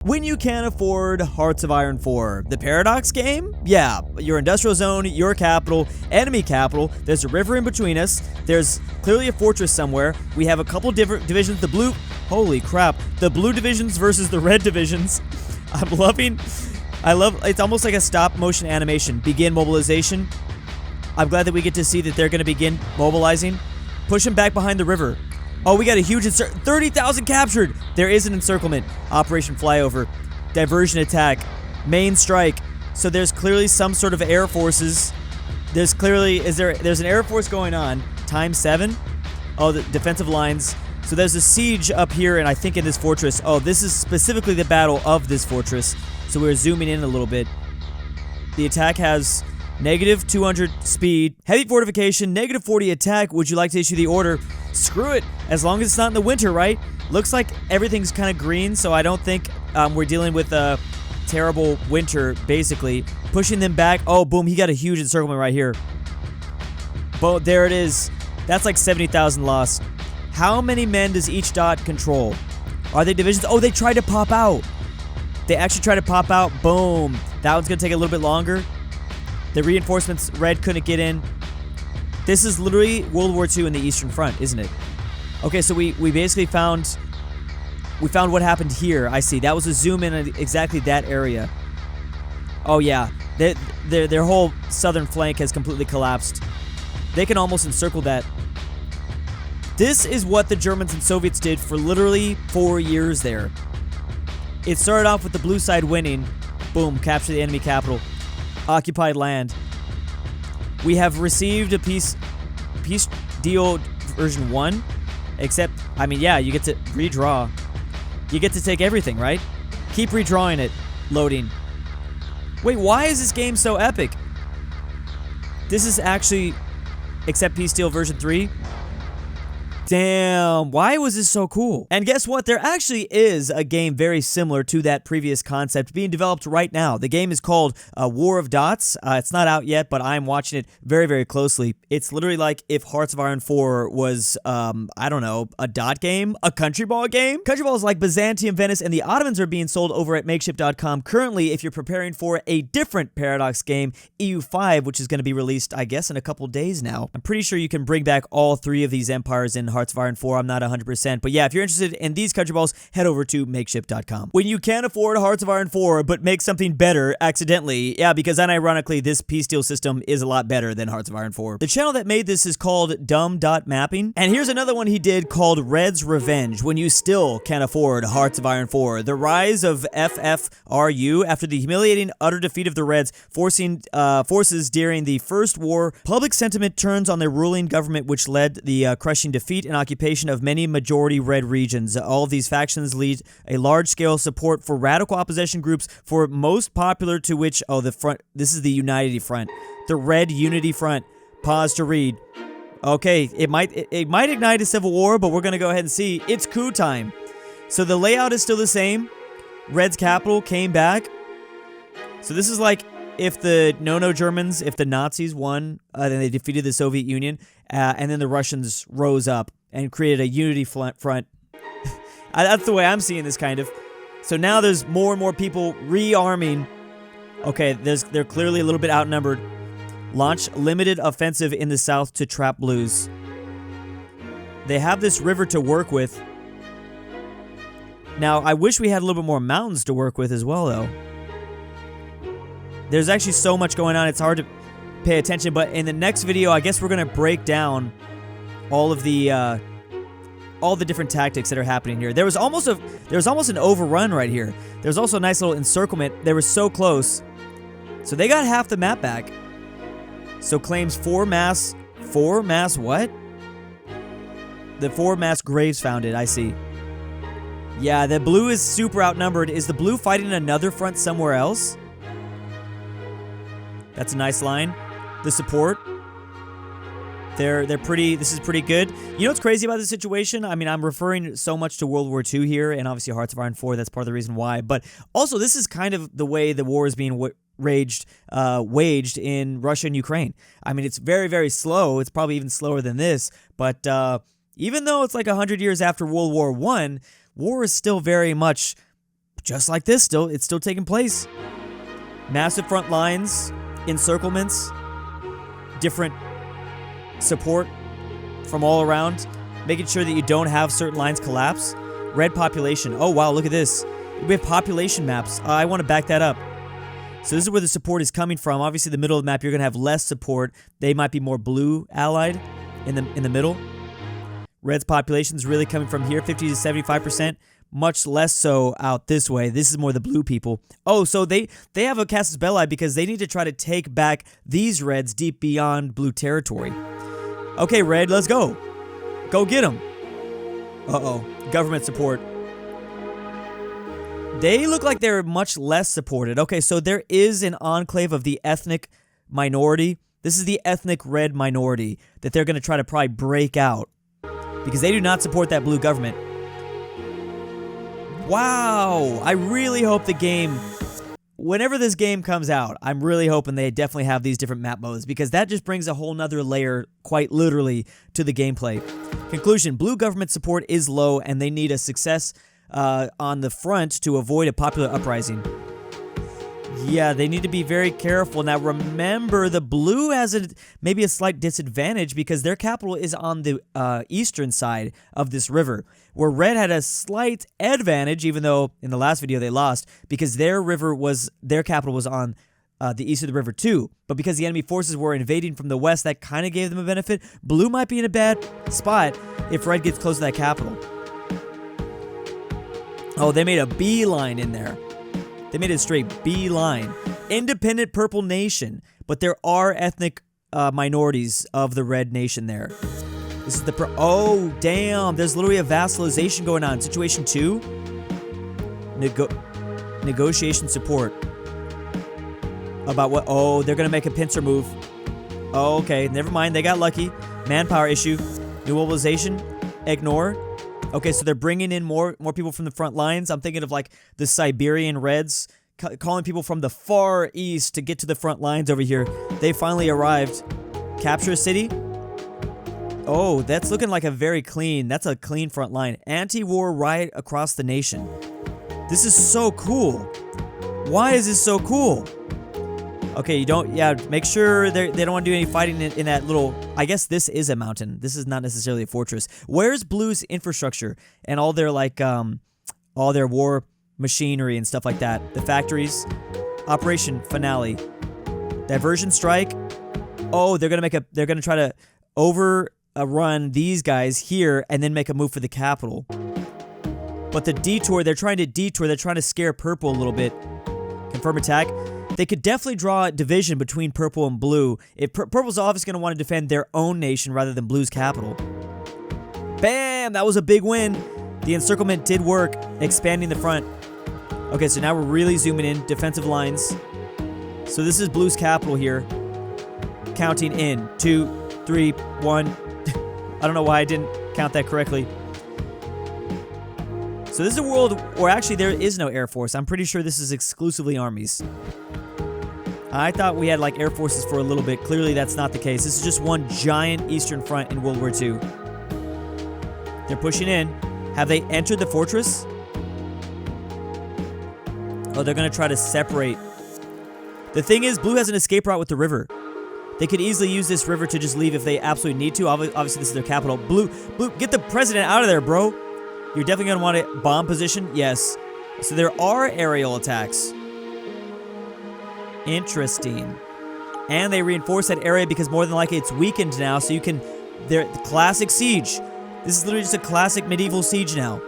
When you can't afford Hearts of Iron 4, the Paradox game? Yeah, your industrial zone, your capital, enemy capital, there's a river in between us, there's clearly a fortress somewhere, we have a couple different divisions, the blue, holy crap, the blue divisions versus the red divisions. It's almost like a stop motion animation. Begin mobilization. I'm glad that we get to see that they're going to begin mobilizing. Push them back behind the river. Oh, we got a huge 30,000 captured. There is an encirclement. Operation Flyover. Diversion attack. Main strike. So there's clearly some sort of air forces. There's an air force going on. Times 7. Oh, the defensive lines. So there's a siege up here, and I think in this fortress. Oh, this is specifically the battle of this fortress. So we're zooming in a little bit. The attack has negative 200 speed, heavy fortification, negative 40 attack. Would you like to issue the order? Screw it, as long as it's not in the winter, right? Looks like everything's kind of green, so I don't think we're dealing with a terrible winter, basically. Pushing them back. Oh, boom, he got a huge encirclement right here. But there it is. That's like 70,000 lost. How many men does each dot control? Are they divisions? Oh, they tried to pop out. They actually tried to pop out. Boom. That one's going to take a little bit longer. The reinforcements, red couldn't get in. This is literally World War II in the Eastern Front, isn't it? Okay, so we basically found what happened here. I see. That was a zoom in at exactly that area. Oh yeah, their whole southern flank has completely collapsed. They can almost encircle that. This is what the Germans and Soviets did for literally 4 years there. It started off with the blue side winning. Boom, capture the enemy capital. Occupied land. We have received a peace deal version 1. Except, I mean, yeah, you get to redraw. You get to take everything, right? Keep redrawing it. Loading. Wait, why is this game so epic? This is actually accept peace deal version 3. Damn, why was this so cool? And guess what? There actually is a game very similar to that previous concept being developed right now. The game is called War of Dots. It's not out yet, but I'm watching it very, very closely. It's literally like if Hearts of Iron 4 was, I don't know, a dot game? A country ball game? Country balls like Byzantium, Venice, and the Ottomans are being sold over at Makeshift.com currently if you're preparing for a different Paradox game, EU5, which is going to be released, I guess, in a couple days now. I'm pretty sure you can bring back all 3 of these empires in Hearts of Iron 4. I'm not 100%. But yeah, if you're interested in these country balls, head over to Makeshift.com. When you can't afford Hearts of Iron 4, but make something better accidentally, yeah, because unironically, this peace deal system is a lot better than Hearts of Iron 4. The channel that made this is called dumb.mapping. And here's another one he did called Red's Revenge, when you still can't afford Hearts of Iron 4. The rise of FFRU after the humiliating utter defeat of the Reds, forces during the First War. Public sentiment turns on their ruling government, which led the crushing defeat and occupation of many majority red regions. All of these factions lead a large-scale support for radical opposition groups, for most popular to which, oh, the front, this is the Unity Front. The Red Unity Front. Pause to read. Okay, it might ignite a civil war, but we're going to go ahead and see. It's coup time. So the layout is still the same. Red's capital came back. So this is like if the Germans, if the Nazis won, then they defeated the Soviet Union, and then the Russians rose up and created a unity front. That's the way I'm seeing this, kind of. So now there's more and more people rearming. Okay, they're clearly a little bit outnumbered. Launch limited offensive in the south to trap blues. They have this river to work with. Now, I wish we had a little bit more mountains to work with as well, though. There's actually so much going on, it's hard to pay attention, but in the next video, I guess we're going to break down all the different tactics that are happening here. There was almost an overrun right here. There's also a nice little encirclement. They were so close. So they got half the map back. So claims 4 mass what? The 4 mass graves founded, I see. Yeah, the blue is super outnumbered. Is the blue fighting another front somewhere else? That's a nice line. The support. This is pretty good. You know what's crazy about this situation? I mean, I'm referring so much to World War II here, and obviously Hearts of Iron 4, that's part of the reason why. But also, this is kind of the way the war is being waged in Russia and Ukraine. I mean, it's very, very slow. It's probably even slower than this. But even though it's like 100 years after World War I, war is still very much just like this, it's still taking place. Massive front lines, encirclements, different support from all around, making sure that you don't have certain lines collapse. Red population. Oh, wow, look at this. We have population maps. I want to back that up. So this is where the support is coming from. Obviously, the middle of the map, you're going to have less support. They might be more blue allied in the middle. Red's population is really coming from here, 50 to 75%. Much less so out this way. This is more the blue people. Oh, so they have a casus belli because they need to try to take back these reds deep beyond blue territory. Okay, red, let's go. Go get them. Uh-oh. Government support. They look like they're much less supported. Okay, so there is an enclave of the ethnic minority. This is the ethnic red minority that they're going to try to probably break out because they do not support that blue government. Wow. I really hope the game, whenever this game comes out, I'm really hoping they definitely have these different map modes because that just brings a whole nother layer, quite literally, to the gameplay. Conclusion, blue government support is low and they need a success on the front to avoid a popular uprising. Yeah, they need to be very careful. Now remember, the blue has maybe a slight disadvantage because their capital is on the eastern side of this river, where red had a slight advantage, even though in the last video they lost, because their capital was on the east of the river too. But because the enemy forces were invading from the west, that kind of gave them a benefit. Blue might be in a bad spot if red gets close to that capital. Oh, they made a beeline in there. They made a straight beeline. Independent purple nation, but there are ethnic minorities of the red nation there. This is the oh, damn. There's literally a vassalization going on. Situation 2. Negotiation support. About what? Oh, they're going to make a pincer move. Oh, okay. Never mind. They got lucky. Manpower issue. New mobilization. Ignore. Okay, so they're bringing in more people from the front lines. I'm thinking of like the Siberian Reds, calling people from the far east to get to the front lines over here. They finally arrived. Capture a city. Oh, that's looking like that's a clean front line. Anti-war riot across the nation. This is so cool. Why is this so cool? Okay, make sure they don't want to do any fighting in that little, I guess this is a mountain. This is not necessarily a fortress. Where's Blue's infrastructure and all their all their war machinery and stuff like that? The factories, Operation Finale, Diversion Strike. Oh, they're gonna try to overrun these guys here and then make a move for the capital. But the detour, they're trying to scare purple a little bit. Confirm attack. They could definitely draw a division between purple and blue. If purple's obviously going to want to defend their own nation rather than blue's capital. Bam! That was a big win. The encirclement did work, expanding the front. Okay, so now we're really zooming in. Defensive lines. So this is blue's capital here. Counting in. 2, 3, 1. I don't know why I didn't count that correctly. So this is a world where actually there is no Air Force. I'm pretty sure this is exclusively armies. I thought we had like Air Forces for a little bit. Clearly that's not the case. This is just one giant Eastern Front in World War II. They're pushing in. Have they entered the fortress? Oh, they're going to try to separate. The thing is, blue has an escape route with the river. They could easily use this river to just leave if they absolutely need to. Obviously, this is their capital. Blue, get the president out of there, bro. You're definitely going to want a bomb position. Yes. So there are aerial attacks. Interesting. And they reinforce that area because more than likely it's weakened now, so you can... The classic siege. This is literally just a classic medieval siege now.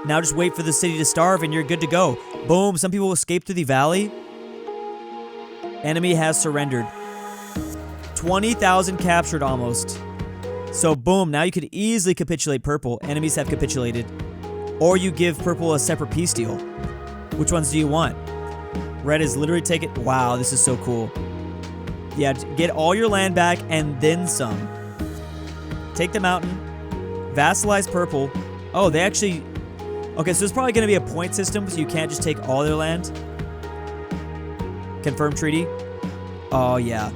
Now just wait for the city to starve and you're good to go. Boom. Some people escape through the valley. Enemy has surrendered. 20,000 captured almost. So boom, now you could easily capitulate purple. Enemies have capitulated. Or you give purple a separate peace deal. Which ones do you want? Red is literally taking... Wow, this is so cool. Yeah, get all your land back and then some. Take the mountain. Vassalize purple. Oh, they actually... Okay, so there's probably going to be a point system, so you can't just take all their land. Confirm treaty. Oh, yeah.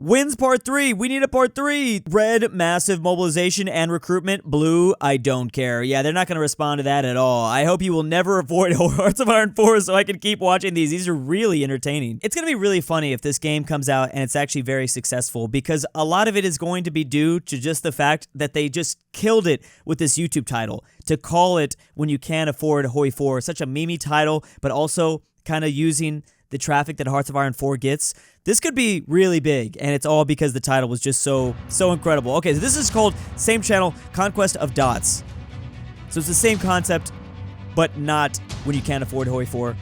Wins part 3. We need a part 3. Red, massive mobilization and recruitment. Blue, I don't care. Yeah, they're not going to respond to that at all. I hope you will never avoid Hearts of Iron 4 so I can keep watching these. These are really entertaining. It's going to be really funny if this game comes out and it's actually very successful, because a lot of it is going to be due to just the fact that they just killed it with this YouTube title. To call it When You Can't Afford HOI4, such a memey title, but also kind of using the traffic that Hearts of Iron 4 gets. This could be really big, and it's all because the title was just so incredible. Okay, so this is called, same channel, Conquest of Dots. So it's the same concept, but not When You Can't Afford HOI4.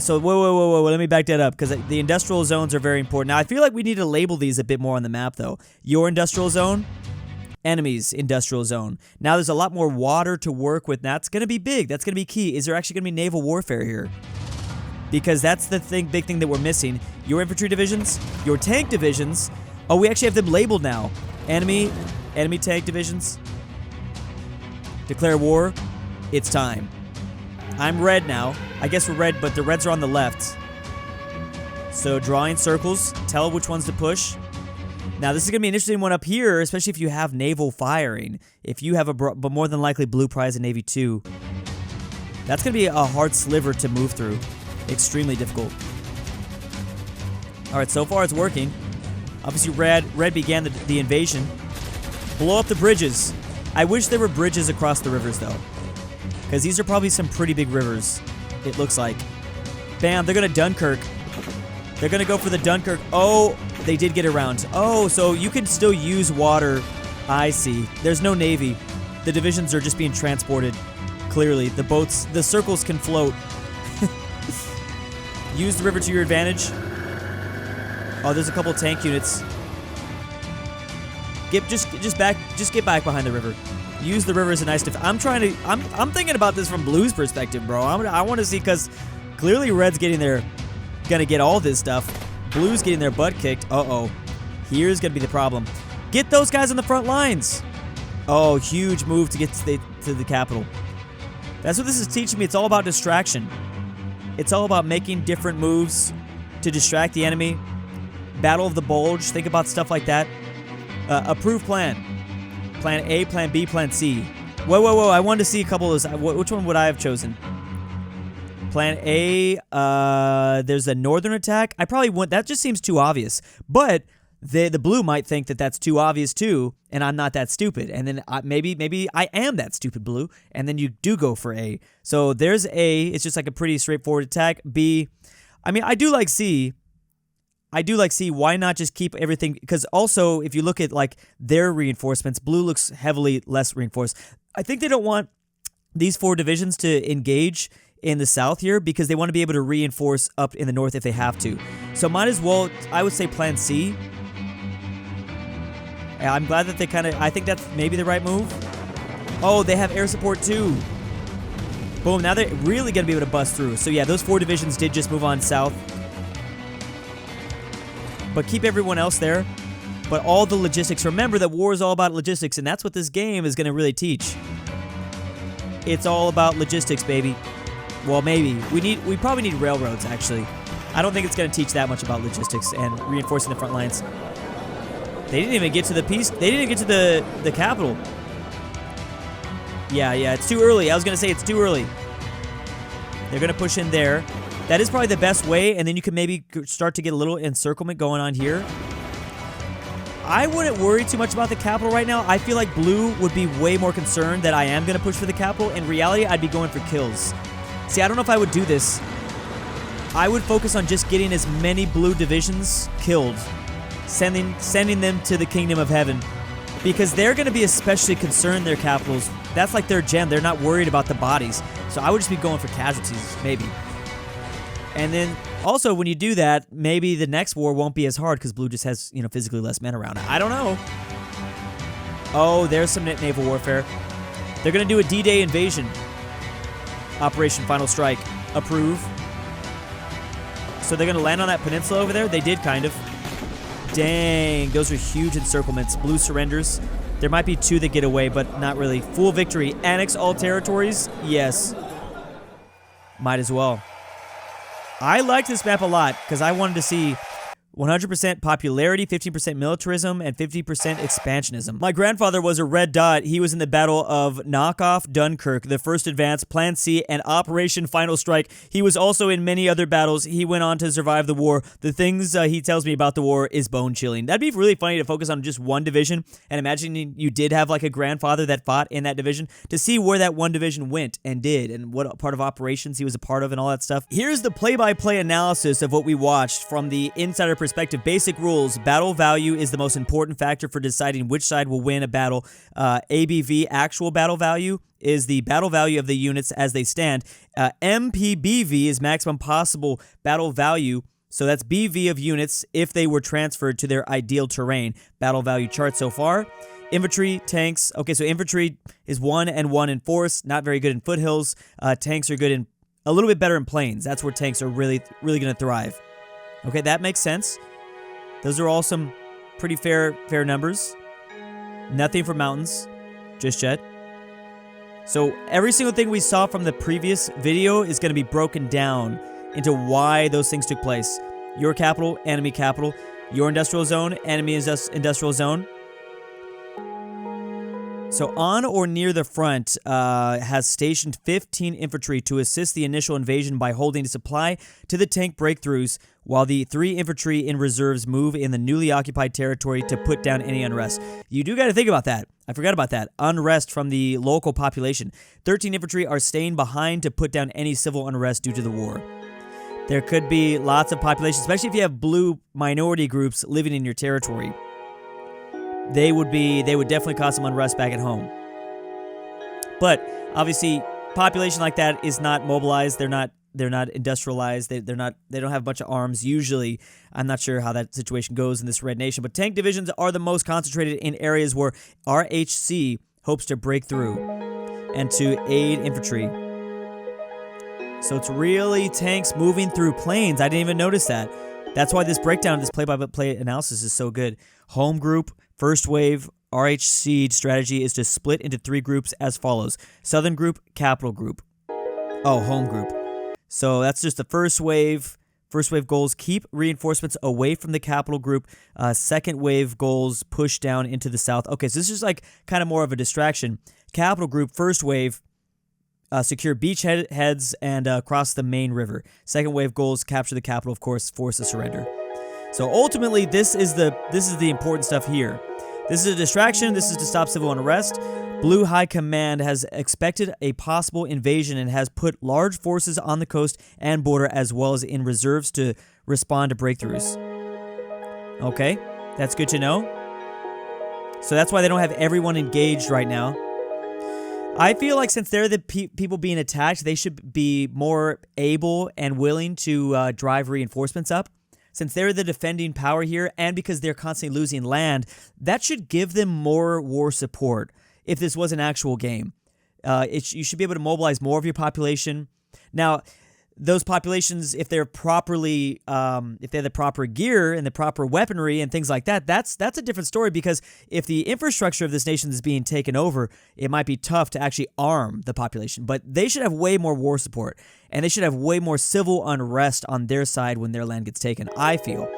So whoa, let me back that up, because the industrial zones are very important. Now, I feel like we need to label these a bit more on the map, though. Your industrial zone, enemies industrial zone. Now, there's a lot more water to work with. That's going to be big. That's going to be key. Is there actually going to be naval warfare here? Because that's the big thing that we're missing. Your infantry divisions, your tank divisions. Oh, we actually have them labeled now. Enemy tank divisions. Declare war. It's time. I'm red now. I guess we're red, but the reds are on the left. So drawing circles. Tell which ones to push. Now, this is going to be an interesting one up here, especially if you have naval firing. If you have but more than likely blue prize and navy 2. That's going to be a hard sliver to move through. Extremely difficult. Alright, so far it's working. Obviously, red began the invasion. Blow up the bridges. I wish there were bridges across the rivers, though. Because these are probably some pretty big rivers, it looks like. Bam, they're going to Dunkirk. They're going to go for the Dunkirk. Oh, they did get around. Oh, so you can still use water. I see. There's no navy. The divisions are just being transported. Clearly, the boats, the circles can float. Use the river to your advantage. Oh, there's a couple tank units. Just get back behind the river. Use the river as a nice I'm thinking about this from Blue's perspective, bro. I want to see, because clearly Red's gonna get all this stuff. Blue's getting their butt kicked. Uh-oh. Here's gonna be the problem. Get those guys on the front lines. Oh, huge move to get to the capital. That's what this is teaching me. It's all about distraction. It's all about making different moves to distract the enemy. Battle of the Bulge. Think about stuff like that. Approved plan. Plan A, Plan B, Plan C. Whoa. I wanted to see a couple of those. Which one would I have chosen? Plan A, there's a northern attack. I probably wouldn't. That just seems too obvious. But the blue might think that that's too obvious too, and I'm not that stupid. And then maybe I am that stupid, Blue, and then you do go for A. So there's A. It's just like a pretty straightforward attack. B, I mean, I do like C. Why not just keep everything? Because also, if you look at like their reinforcements, Blue looks heavily less reinforced. I think they don't want these 4 divisions to engage in the south here, because they want to be able to reinforce up in the north if they have to. So might as well, I would say Plan C. I'm glad that they I think that's maybe the right move. Oh, they have air support too. Boom, now they're really going to be able to bust through. So yeah, those 4 divisions did just move on south. But keep everyone else there. But all the logistics. Remember that war is all about logistics, and that's what this game is going to really teach. It's all about logistics, baby. Well, maybe. We probably need railroads, actually. I don't think it's going to teach that much about logistics and reinforcing the front lines. They didn't even get to the piece. They didn't even get to the capital. Yeah, it's too early. I was going to say it's too early. They're going to push in there. That is probably the best way, and then you can maybe start to get a little encirclement going on here. I wouldn't worry too much about the capital right now. I feel like Blue would be way more concerned that I am going to push for the capital. In reality, I'd be going for kills. See, I don't know if I would do this. I would focus on just getting as many blue divisions killed. Sending them to the kingdom of heaven. Because they're going to be especially concerned, their capitals. That's like their gem. They're not worried about the bodies. So I would just be going for casualties, maybe. And then, also, when you do that, maybe the next war won't be as hard because Blue just has, physically less men around. I don't know. Oh, there's some naval warfare. They're going to do a D-Day invasion. Operation Final Strike. Approve. So they're going to land on that peninsula over there? They did, kind of. Dang, those are huge encirclements. Blue surrenders. There might be 2 that get away, but not really. Full victory. Annex all territories? Yes. Might as well. I like this map a lot, because I wanted to see 100% popularity, 15% militarism, and 50% expansionism. My grandfather was a red dot. He was in the Battle of Knockoff, Dunkirk, the First Advance, Plan C, and Operation Final Strike. He was also in many other battles. He went on to survive the war. The things he tells me about the war is bone-chilling. That'd be really funny to focus on just one division, and imagining you did have like a grandfather that fought in that division, to see where that one division went and did, and what part of operations he was a part of and all that stuff. Here's the play-by-play analysis of what we watched from the insider perspective. Basic rules. Battle value is the most important factor for deciding which side will win a battle. ABV, actual battle value, is the battle value of the units as they stand. MPBV is maximum possible battle value. So that's BV of units if they were transferred to their ideal terrain. Battle value chart so far. Infantry, tanks. Okay, so infantry is 1 and 1 in force. Not very good in foothills. Tanks are good in a little bit better in plains. That's where tanks are really going to thrive. Okay, that makes sense. Those are all some pretty fair numbers. Nothing for mountains just yet. So every single thing we saw from the previous video is going to be broken down into why those things took place. Your capital, enemy capital. Your industrial zone, enemy industrial zone. So on or near the front has stationed 15 infantry to assist the initial invasion by holding supply to the tank breakthroughs, while the 3 infantry in reserves move in the newly occupied territory to put down any unrest. You do got to think about that. I forgot about that. Unrest from the local population. 13 infantry are staying behind to put down any civil unrest due to the war. There could be lots of population, especially if you have blue minority groups living in your territory. They would definitely cause some unrest back at home. But obviously, population like that is not mobilized. They're not industrialized. They don't have a bunch of arms usually. I'm not sure how that situation goes in this red nation, but tank divisions are the most concentrated in areas where RHC hopes to break through and to aid infantry. So it's really tanks moving through plains. I didn't even notice that. That's why this breakdown, this play-by-play analysis is so good. Home group, first wave, RHC strategy is to split into 3 groups as follows. Southern group, capital group. Oh, home group. So that's just the first wave. First wave goals, keep reinforcements away from the capital group. Second wave goals, push down into the south. Okay, so this is like kind of more of a distraction. Capital group, first wave, secure beach heads and cross the main river. Second wave goals, capture the capital, of course, force a surrender. So ultimately, this is the important stuff here. This is a distraction. This is to stop civil unrest. Blue High Command has expected a possible invasion and has put large forces on the coast and border as well as in reserves to respond to breakthroughs. Okay, that's good to know. So that's why they don't have everyone engaged right now. I feel like since they're the people being attacked, they should be more able and willing to drive reinforcements up. Since they're the defending power here, and because they're constantly losing land, that should give them more war support if this was an actual game. You should be able to mobilize more of your population. Now, those populations, if they're properly, if they have the proper gear and the proper weaponry and things like that, that's a different story, because if the infrastructure of this nation is being taken over, it might be tough to actually arm the population. But they should have way more war support, and they should have way more civil unrest on their side when their land gets taken, I feel.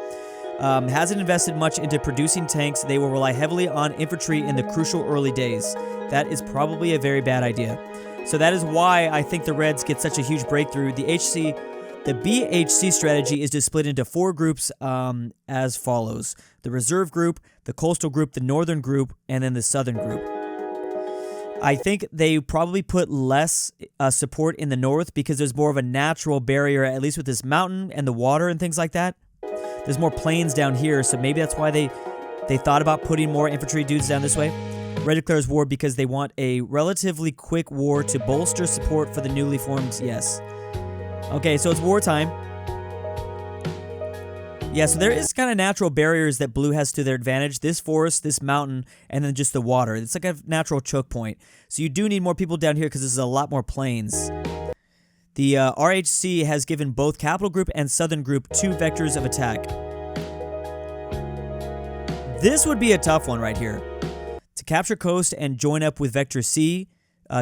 Hasn't invested much into producing tanks. They will rely heavily on infantry in the crucial early days. That is probably a very bad idea. So that is why I think the Reds get such a huge breakthrough. The BHC strategy is to split into 4 groups as follows. The reserve group, the coastal group, the northern group, and then the southern group. I think they probably put less support in the north because there's more of a natural barrier, at least with this mountain and the water and things like that. There's more plains down here, so maybe that's why they thought about putting more infantry dudes down this way. Red declares war because they want a relatively quick war to bolster support for the newly formed, yes. Okay, so it's wartime. Yeah, so there is kind of natural barriers that blue has to their advantage. This forest, this mountain, and then just the water. It's like a natural choke point. So you do need more people down here because this is a lot more plains. The RHC has given both Capital Group and Southern Group 2 vectors of attack. This would be a tough one right here. To capture coast and join up with Vector C,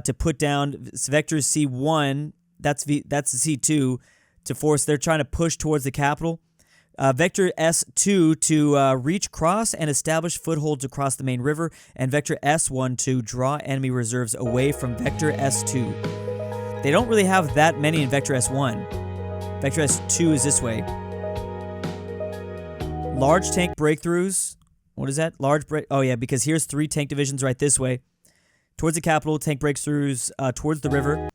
to put down Vector C1, that's C2, to force, they're trying to push towards the capital. Vector S2 to reach, cross, and establish footholds across the main river, and Vector S1 to draw enemy reserves away from Vector S2. They don't really have that many in Vector S1. Vector S2 is this way. Large tank breakthroughs. What is that? Oh yeah, because here's 3 tank divisions right this way. Towards the capital, tank breakthroughs towards the river.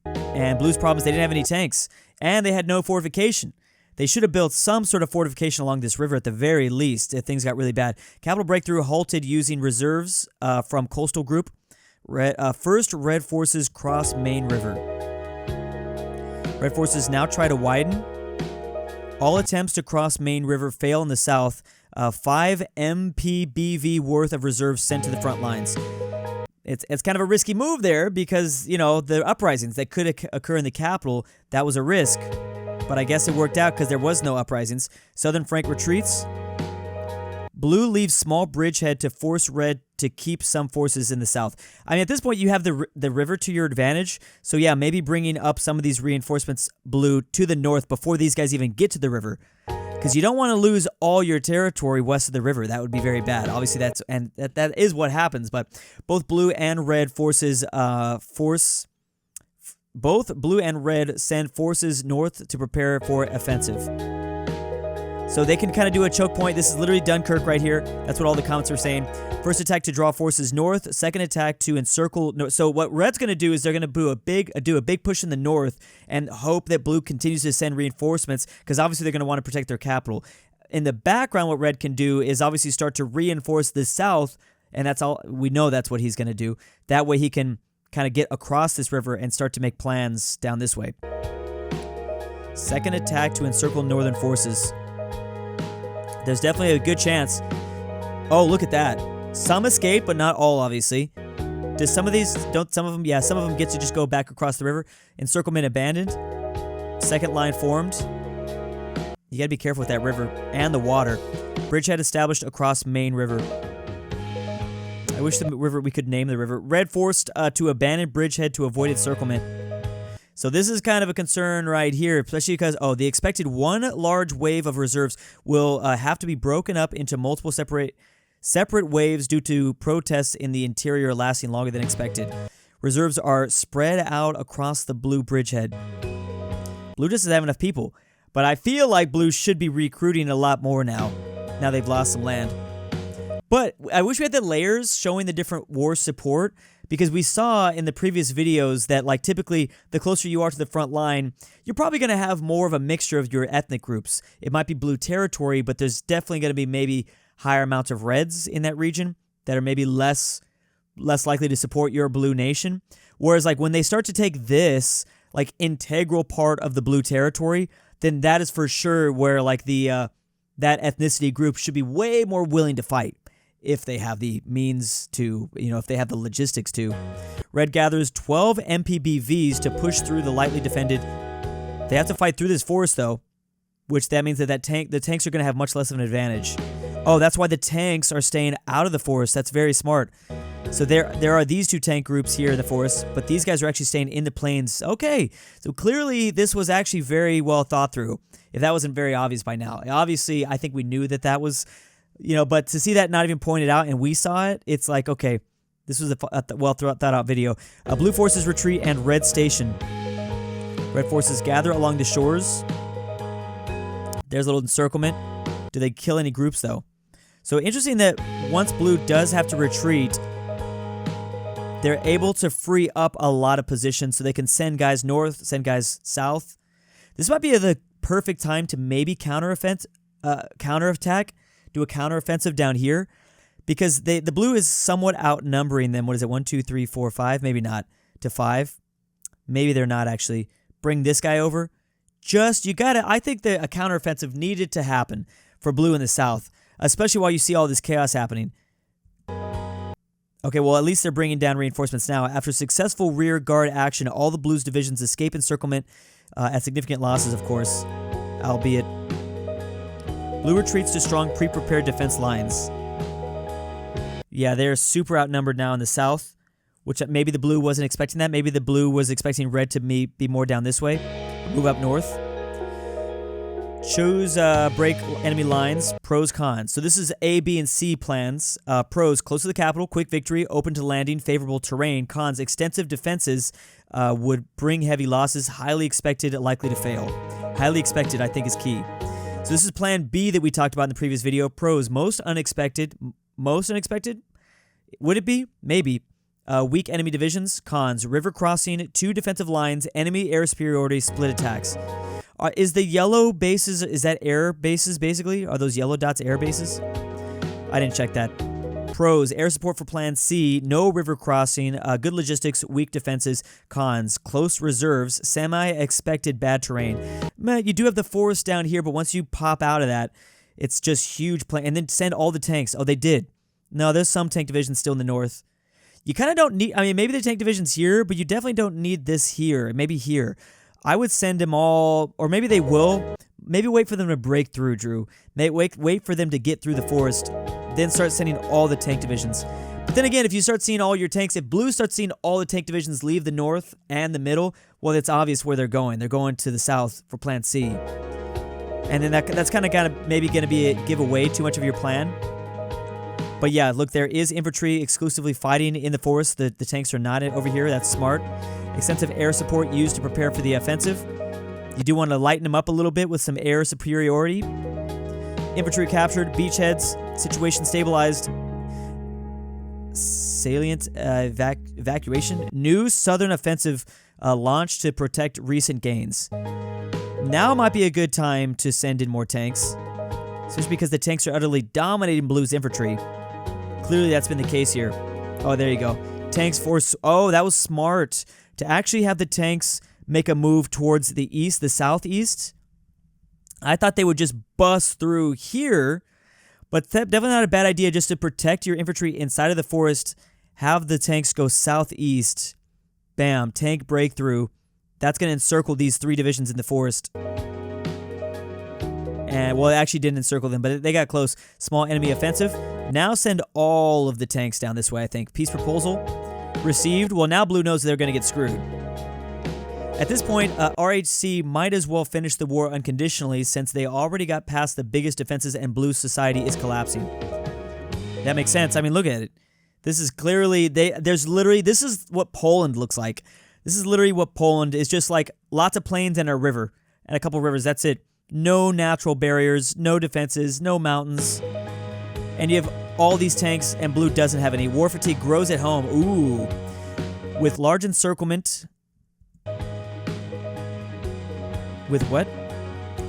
And Blue's problem is they didn't have any tanks. And they had no fortification. They should have built some sort of fortification along this river at the very least if things got really bad. Capital breakthrough halted using reserves from coastal group. First, Red forces cross main river. Red forces now try to widen. All attempts to cross main river fail in the south. 5 MPBV worth of reserves sent to the front lines. It's kind of a risky move there because, you know, the uprisings that could occur in the capital, that was a risk. But I guess it worked out because there was no uprisings. Southern Frank retreats. Blue leaves small bridgehead to force Red to keep some forces in the south. I mean, at this point, you have the river to your advantage. So yeah, maybe bringing up some of these reinforcements, Blue, to the north before these guys even get to the river. Because you don't want to lose all your territory west of the river. That would be very bad. Obviously, that is what happens. But both Blue and Red forces Both Blue and Red send forces north to prepare for offensive. So they can kind of do a choke point. This is literally Dunkirk right here. That's what all the comments are saying. First attack to draw forces north. Second attack to encircle. So what Red's going to do is they're going to do a big push in the north and hope that Blue continues to send reinforcements because obviously they're going to want to protect their capital. In the background, what Red can do is obviously start to reinforce the south, and that's all we know. That's what he's going to do. That way he can kind of get across this river and start to make plans down this way. Second attack to encircle northern forces. There's definitely a good chance. Oh, look at that. Some escape, but not all, obviously. Does some of these, some of them get to just go back across the river. Encirclement abandoned. Second line formed. You gotta be careful with that river and the water. Bridgehead established across main river. I wish the river, we could name the river. Red forced to abandon bridgehead to avoid encirclement. So this is kind of a concern right here, especially because, the expected one large wave of reserves will have to be broken up into multiple separate waves due to protests in the interior lasting longer than expected. Reserves are spread out across the Blue bridgehead. Blue just doesn't have enough people, but I feel like Blue should be recruiting a lot more now they've lost some land. But I wish we had the layers showing the different war support, because we saw in the previous videos that, like, typically the closer you are to the front line, you're probably going to have more of a mixture of your ethnic groups. It might be Blue territory, but there's definitely going to be maybe higher amounts of Reds in that region that are maybe less likely to support your Blue nation. Whereas, like, when they start to take this, like, integral part of the Blue territory, then that is for sure where, like, that ethnicity group should be way more willing to fight. If they have the means to, if they have the logistics to. Red gathers 12 MPBVs to push through the lightly defended. They have to fight through this forest, though, which that means that the tanks are going to have much less of an advantage. Oh, that's why the tanks are staying out of the forest. That's very smart. So there are these two tank groups here in the forest, but these guys are actually staying in the plains. Okay, so clearly this was actually very well thought through, if that wasn't very obvious by now. Obviously, I think we knew that was... but to see that not even pointed out and we saw it, it's like, okay, this was a well thought out video. Blue forces retreat and Red station. Red forces gather along the shores. There's a little encirclement. Do they kill any groups, though? So interesting that once Blue does have to retreat, they're able to free up a lot of positions so they can send guys north, send guys south. This might be the perfect time to maybe counterattack. Do a counteroffensive down here, because the Blue is somewhat outnumbering them. What is it? 1, 2, 3, 4, 5? Maybe not to 5. Maybe they're not actually. Bring this guy over. I think that a counteroffensive needed to happen for Blue in the south, especially while you see all this chaos happening. Okay, well, at least they're bringing down reinforcements now. After successful rear guard action, all the Blue's divisions escape encirclement at significant losses, of course, albeit. Blue retreats to strong pre-prepared defense lines. Yeah, they're super outnumbered now in the south, which maybe the Blue wasn't expecting that. Maybe the Blue was expecting Red to be more down this way, move up north. Choose break enemy lines, pros, cons. So this is A, B, and C plans. Pros, close to the capital, quick victory, open to landing, favorable terrain. Cons, extensive defenses would bring heavy losses, highly expected, likely to fail. Highly expected, I think, is key. So this is plan B that we talked about in the previous video. Pros, most unexpected. Most unexpected? Would it be? Maybe. Weak enemy divisions. Cons, river crossing, 2 defensive lines, enemy air superiority, split attacks. Is the yellow bases, is that air bases basically? Are those yellow dots air bases? I didn't check that. Pros, air support for plan C, no river crossing, good logistics, weak defenses. Cons, close reserves, semi-expected bad terrain. Man, you do have the forest down here, but once you pop out of that, it's just huge plan. And then send all the tanks. Oh, they did. No, there's some tank divisions still in the north. You kind of don't need, I mean, maybe the tank division's here, but you definitely don't need this here. Maybe here. I would send them all, or maybe they will. Maybe wait for them to break through, Drew. Wait for them to get through the forest, then start sending all the tank divisions. But then again, if you start seeing all your tanks, if blue starts seeing all the tank divisions leave the north and the middle, well, it's obvious where they're going. They're going to the south for plan C. And then that's kind of maybe going to be give away too much of your plan. But yeah, look, there is infantry exclusively fighting in the forest. The tanks are not over here. That's smart. Extensive air support used to prepare for the offensive. You do want to lighten them up a little bit with some air superiority. Infantry captured, beachheads, situation stabilized. Salient evacuation. New southern offensive launched to protect recent gains. Now might be a good time to send in more tanks, especially because the tanks are utterly dominating blue's infantry. Clearly that's been the case here. Oh, there you go. Tanks force. Oh, that was smart. To actually have the tanks make a move towards the east, the southeast. I thought they would just bust through here, but definitely not a bad idea just to protect your infantry inside of the forest. Have the tanks go southeast. Bam, tank breakthrough. That's going to encircle these 3 divisions in the forest. And, well, it actually didn't encircle them, but they got close. Small enemy offensive. Now send all of the tanks down this way, I think. Peace proposal. Received. Well, now blue knows they're going to get screwed. At this point, RHC might as well finish the war unconditionally since they already got past the biggest defenses and blue society is collapsing. That makes sense. I mean, look at it. This is clearly, this is what Poland looks like. This is literally what Poland is, just like lots of plains and a river. And a couple rivers, that's it. No natural barriers, no defenses, no mountains. And you have all these tanks, and blue doesn't have any. War fatigue grows at home. Ooh. With large encirclement. With what?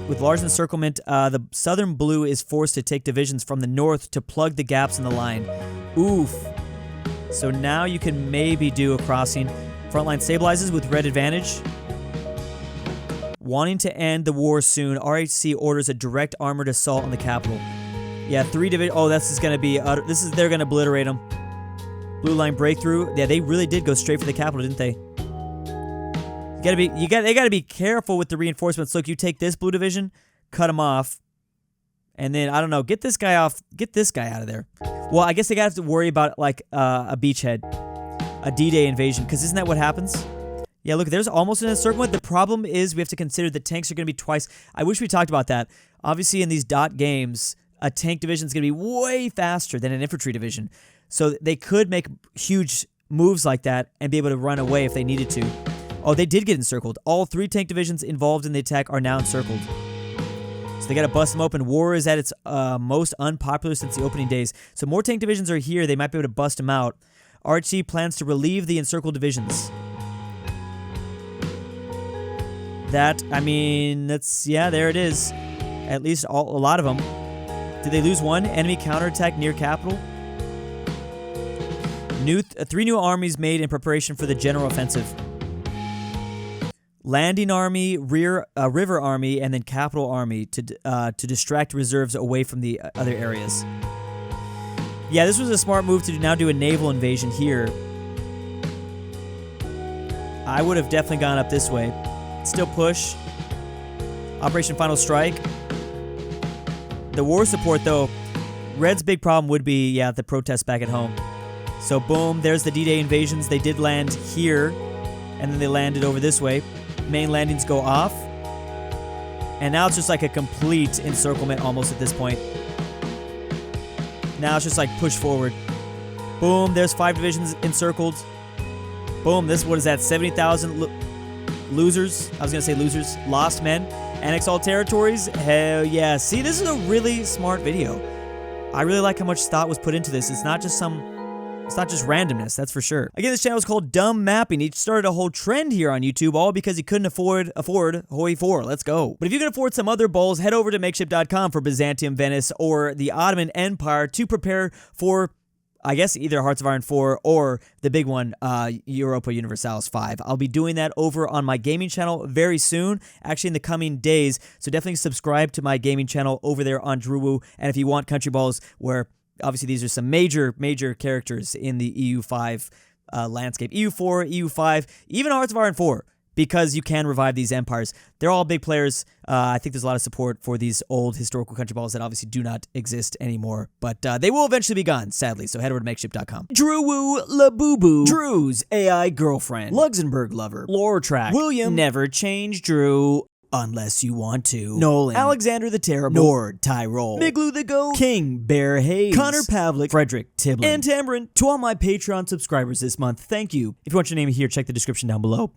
With large encirclement, the southern blue is forced to take divisions from the north to plug the gaps in the line. Oof. So now you can maybe do a crossing. Frontline stabilizes with red advantage. Wanting to end the war soon, RHC orders a direct armored assault on the capital. Yeah, 3 divisions. Oh, this is going to be utter. They're going to obliterate them. Blue line breakthrough. Yeah, they really did go straight for the capital, didn't they? They got to be careful with the reinforcements. Look, you take this blue division, cut them off, and then I don't know, get this guy off, get this guy out of there. Well, I guess they got to have to worry about like a beachhead, a D-Day invasion, because isn't that what happens? Yeah, look, there's almost an encirclement. The problem is we have to consider the tanks are going to be twice. I wish we talked about that. Obviously, in these dot games, a tank division is going to be way faster than an infantry division. So they could make huge moves like that and be able to run away if they needed to. Oh, they did get encircled. All 3 tank divisions involved in the attack are now encircled. So they got to bust them open. War is at its most unpopular since the opening days. So more tank divisions are here. They might be able to bust them out. RHC plans to relieve the encircled divisions. That, I mean, that's, yeah, there it is. At least a lot of them. Did they lose one? Enemy counterattack near capital. 3 new armies made in preparation for the general offensive. Landing army, river army, and then capital army to distract reserves away from the other areas. Yeah, this was a smart move to now do a naval invasion here. I would have definitely gone up this way. Still push. Operation Final Strike. The war support, though, Red's big problem would be, yeah, the protests back at home. So, boom, there's the D-Day invasions. They did land here, and then they landed over this way. Main landings go off. And now it's just like a complete encirclement almost at this point. Now it's just like push forward. Boom, there's 5 divisions encircled. Boom, what is that, 70,000 losers? I was going to say losers. Lost men. Annex all territories. Hell yeah. See, this is a really smart video. I really like how much thought was put into this. It's not just randomness, that's for sure. Again, this channel is called Dumb Mapping. He started a whole trend here on YouTube, all because he couldn't afford HOI4. Let's go. But if you can afford some other balls, head over to makeshift.com for Byzantium, Venice, or the Ottoman Empire to prepare for, I guess, either Hearts of Iron 4 or the big one, Europa Universalis 5. I'll be doing that over on my gaming channel very soon, actually in the coming days. So definitely subscribe to my gaming channel over there on DruuuWu. And if you want country balls where obviously these are some major characters in the EU5 landscape. EU4, EU5, even Hearts of Iron 4, because you can revive these empires. They're all big players. I think there's a lot of support for these old historical country balls that obviously do not exist anymore, but they will eventually be gone, sadly, so head over to makeshift.com. DruuuWu Labubu, Drew's AI girlfriend, LuxembourgLover, LoreTrack, William, Never Change Drew, unless you want to, Nolan, AlexandertheTerrible, NordTyrol, Miglu the Goat, KingBearHaze, Connor Pavlik, Fredrik Tibblin, and Tambre. To all my Patreon subscribers this month, thank you. If you want your name here, check the description down below.